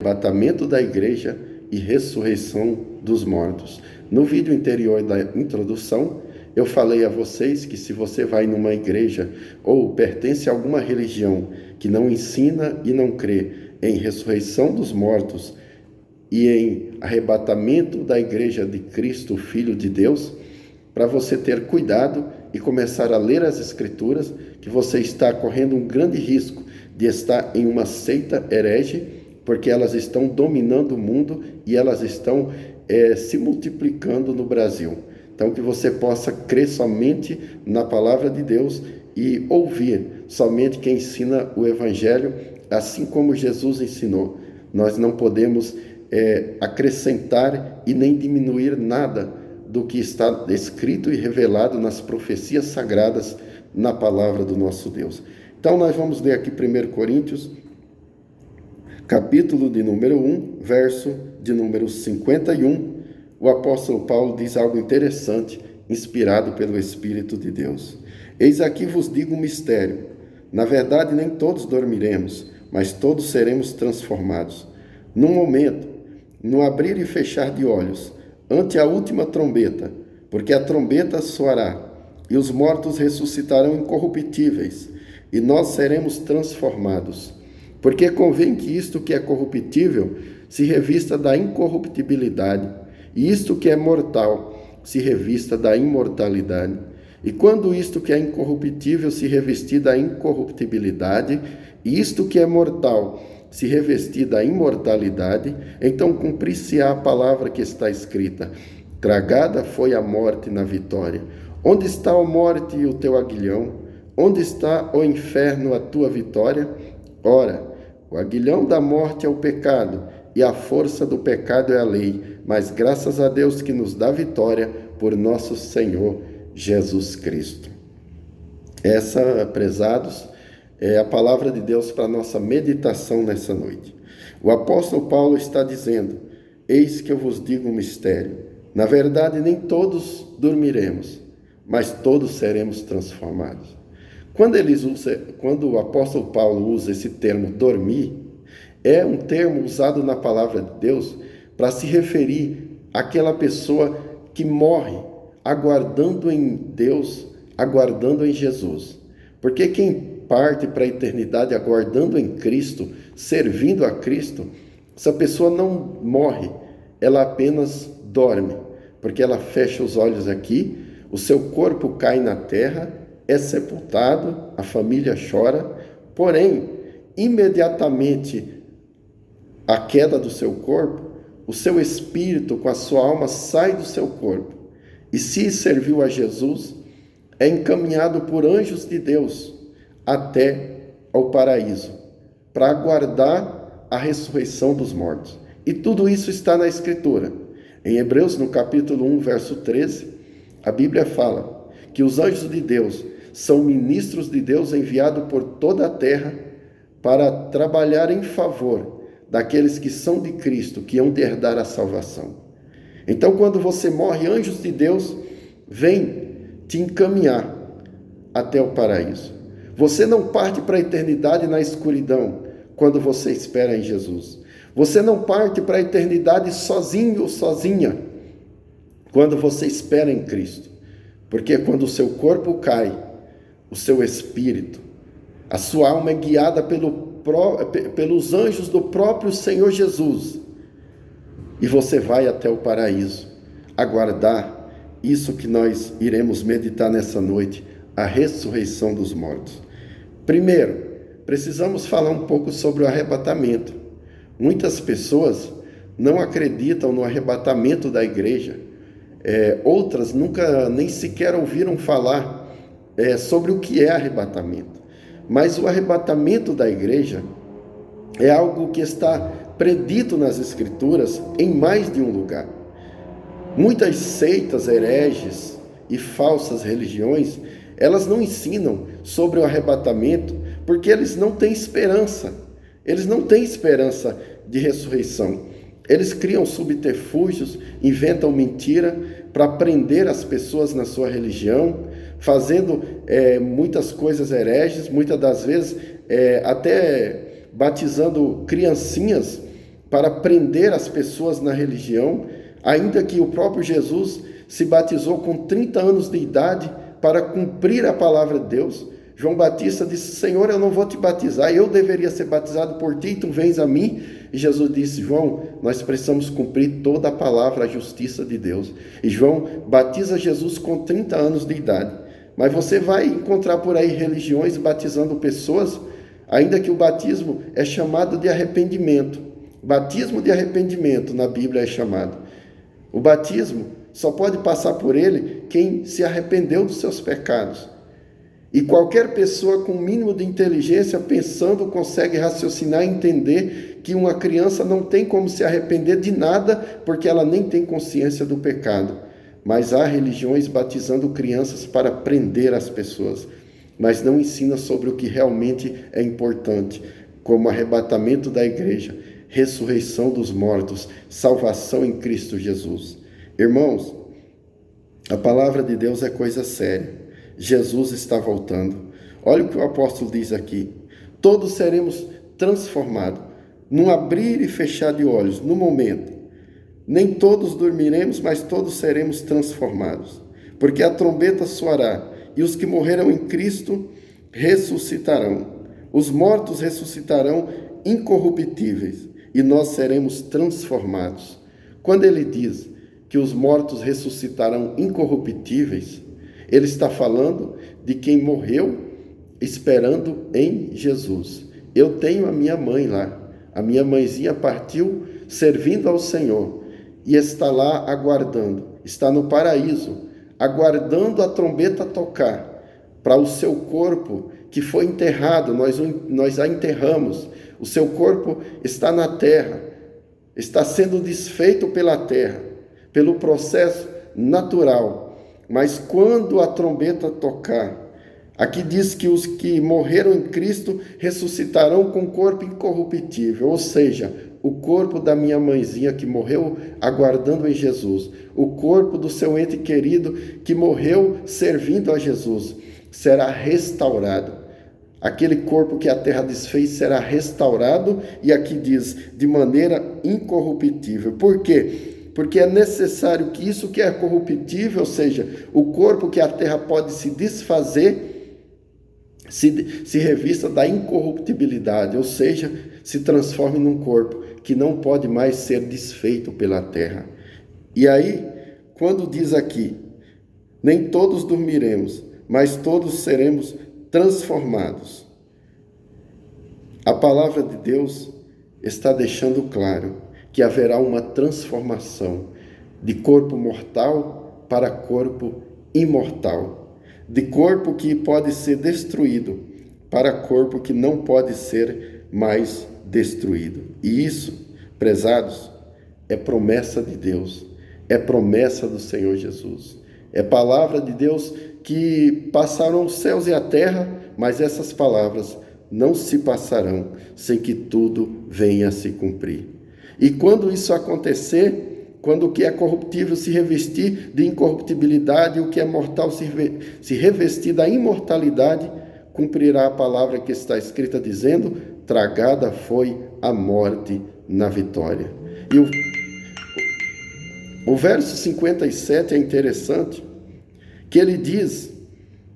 arrebatamento da igreja e ressurreição dos mortos. No vídeo anterior da introdução, eu falei a vocês que se você vai numa igreja ou pertence a alguma religião que não ensina e não crê em ressurreição dos mortos e em arrebatamento da igreja de Cristo, Filho de Deus, para você ter cuidado e começar a ler as Escrituras, que você está correndo um grande risco de estar em uma seita herege, porque elas estão dominando o mundo e elas estão se multiplicando no Brasil. Então, que você possa crer somente na palavra de Deus e ouvir somente quem ensina o Evangelho, assim como Jesus ensinou. Nós não podemos acrescentar e nem diminuir nada do que está escrito e revelado nas profecias sagradas na palavra do nosso Deus. Então, nós vamos ler aqui 1 Coríntios, capítulo de número 1, verso de número 51. O apóstolo Paulo diz algo interessante, inspirado pelo Espírito de Deus. Eis aqui vos digo um mistério. Na verdade, nem todos dormiremos, mas todos seremos transformados. Num momento, no abrir e fechar de olhos, ante a última trombeta, porque a trombeta soará, e os mortos ressuscitarão incorruptíveis, e nós seremos transformados. Porque convém que isto que é corruptível se revista da incorruptibilidade, e isto que é mortal se revista da imortalidade. E quando isto que é incorruptível se revestir da incorruptibilidade, e isto que é mortal se revestir da imortalidade, então cumprir-se-á a palavra que está escrita: tragada foi a morte na vitória. Onde está a morte e o teu aguilhão? Onde está o inferno a tua vitória? Ora, o aguilhão da morte é o pecado, e a força do pecado é a lei, mas graças a Deus que nos dá vitória por nosso Senhor Jesus Cristo. Essa, prezados, é a palavra de Deus para a nossa meditação nessa noite. O apóstolo Paulo está dizendo: eis que eu vos digo um mistério. Na verdade, nem todos dormiremos, mas todos seremos transformados. Quando o apóstolo Paulo usa esse termo dormir, é um termo usado na palavra de Deus para se referir àquela pessoa que morre aguardando em Deus, aguardando em Jesus. Porque quem parte para a eternidade aguardando em Cristo, servindo a Cristo, essa pessoa não morre, ela apenas dorme, porque ela fecha os olhos aqui, o seu corpo cai na terra, é sepultado, a família chora, porém, imediatamente a queda do seu corpo, o seu espírito com a sua alma sai do seu corpo, e se serviu a Jesus, é encaminhado por anjos de Deus até ao paraíso, para aguardar a ressurreição dos mortos. E tudo isso está na Escritura. Em Hebreus, no capítulo 1, verso 13, a Bíblia fala que os anjos de Deus são ministros de Deus enviados por toda a terra para trabalhar em favor daqueles que são de Cristo, que hão de herdar a salvação. Então, quando você morre, anjos de Deus vêm te encaminhar até o paraíso. Você não parte para a eternidade na escuridão quando você espera em Jesus. Você não parte para a eternidade sozinho ou sozinha quando você espera em Cristo. Porque quando o seu corpo cai, o seu espírito, a sua alma é guiada pelos anjos do próprio Senhor Jesus. E você vai até o paraíso, aguardar isso que nós iremos meditar nessa noite, a ressurreição dos mortos. Primeiro, precisamos falar um pouco sobre o arrebatamento. Muitas pessoas não acreditam no arrebatamento da igreja. Outras nunca nem sequer ouviram falar sobre o que é arrebatamento. Mas o arrebatamento da igreja é algo que está predito nas Escrituras em mais de um lugar. Muitas seitas hereges e falsas religiões, elas não ensinam sobre o arrebatamento porque eles não têm esperança. Eles não têm esperança de ressurreição. Eles criam subterfúgios, inventam mentira para prender as pessoas na sua religião, fazendo muitas coisas hereges, muitas das vezes até batizando criancinhas para prender as pessoas na religião, ainda que o próprio Jesus se batizou com 30 anos de idade para cumprir a palavra de Deus. João Batista disse: Senhor, eu não vou te batizar, eu deveria ser batizado por ti, e tu vens a mim. E Jesus disse: João, nós precisamos cumprir toda a palavra, a justiça de Deus. E João batiza Jesus com 30 anos de idade. Mas você vai encontrar por aí religiões batizando pessoas, ainda que o batismo é chamado de arrependimento. Batismo de arrependimento na Bíblia é chamado. O batismo só pode passar por ele quem se arrependeu dos seus pecados. E qualquer pessoa com o mínimo de inteligência pensando consegue raciocinar e entender que uma criança não tem como se arrepender de nada porque ela nem tem consciência do pecado. Mas há religiões batizando crianças para prender as pessoas, mas não ensina sobre o que realmente é importante, como arrebatamento da igreja, ressurreição dos mortos, salvação em Cristo Jesus. Irmãos, a palavra de Deus é coisa séria. Jesus está voltando. Olha o que o apóstolo diz aqui: todos seremos transformados, num abrir e fechar de olhos, no momento. Nem todos dormiremos, mas todos seremos transformados. Porque a trombeta soará, e os que morreram em Cristo ressuscitarão. Os mortos ressuscitarão incorruptíveis, e nós seremos transformados. Quando ele diz que os mortos ressuscitarão incorruptíveis, ele está falando de quem morreu esperando em Jesus. Eu tenho a minha mãe lá. A minha mãezinha partiu servindo ao Senhor e está lá aguardando. Está no paraíso, aguardando a trombeta tocar para o seu corpo que foi enterrado. Nós a enterramos. O seu corpo está na terra, está sendo desfeito pela terra, pelo processo natural. Mas quando a trombeta tocar, aqui diz que os que morreram em Cristo ressuscitarão com corpo incorruptível, ou seja, o corpo da minha mãezinha que morreu aguardando em Jesus, o corpo do seu ente querido que morreu servindo a Jesus, será restaurado. Aquele corpo que a terra desfez será restaurado, e aqui diz, de maneira incorruptível. Por quê? Porque é necessário que isso que é corruptível, ou seja, o corpo que a terra pode se desfazer, se revista da incorruptibilidade, ou seja, se transforme num corpo que não pode mais ser desfeito pela terra. E aí, quando diz aqui, nem todos dormiremos, mas todos seremos transformados. A palavra de Deus está deixando claro que haverá uma transformação de corpo mortal para corpo imortal, de corpo que pode ser destruído para corpo que não pode ser mais destruído. E isso, prezados, é promessa de Deus, é promessa do Senhor Jesus, é palavra de Deus que passarão os céus e a terra, mas essas palavras não se passarão sem que tudo venha a se cumprir. E quando isso acontecer, quando o que é corruptível se revestir de incorruptibilidade, o que é mortal se revestir da imortalidade, cumprirá a palavra que está escrita dizendo: tragada foi a morte na vitória. E o verso 57 é interessante, que ele diz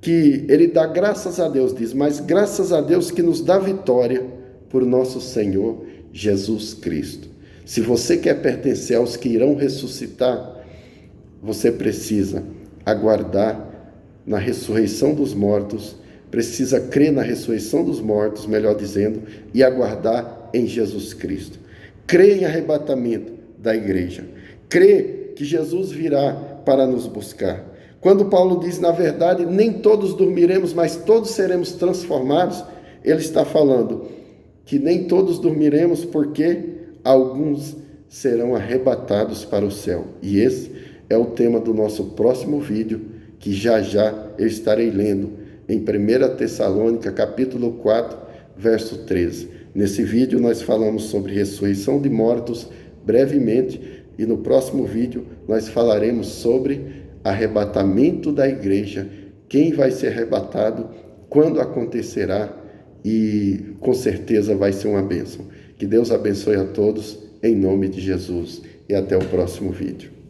que ele dá graças a Deus, diz, mas graças a Deus que nos dá vitória por nosso Senhor Jesus Cristo. Se você quer pertencer aos que irão ressuscitar, você precisa aguardar na ressurreição dos mortos, precisa crer na ressurreição dos mortos, melhor dizendo, e aguardar em Jesus Cristo. Crer em arrebatamento da igreja. Crer que Jesus virá para nos buscar. Quando Paulo diz, na verdade, nem todos dormiremos, mas todos seremos transformados, ele está falando que nem todos dormiremos porque alguns serão arrebatados para o céu. E esse é o tema do nosso próximo vídeo, que já eu estarei lendo em 1 Tessalônica, capítulo 4, verso 13. Nesse vídeo nós falamos sobre ressurreição de mortos brevemente, e no próximo vídeo nós falaremos sobre arrebatamento da igreja, quem vai ser arrebatado, quando acontecerá, e com certeza vai ser uma bênção. Que Deus abençoe a todos em nome de Jesus. E até o próximo vídeo.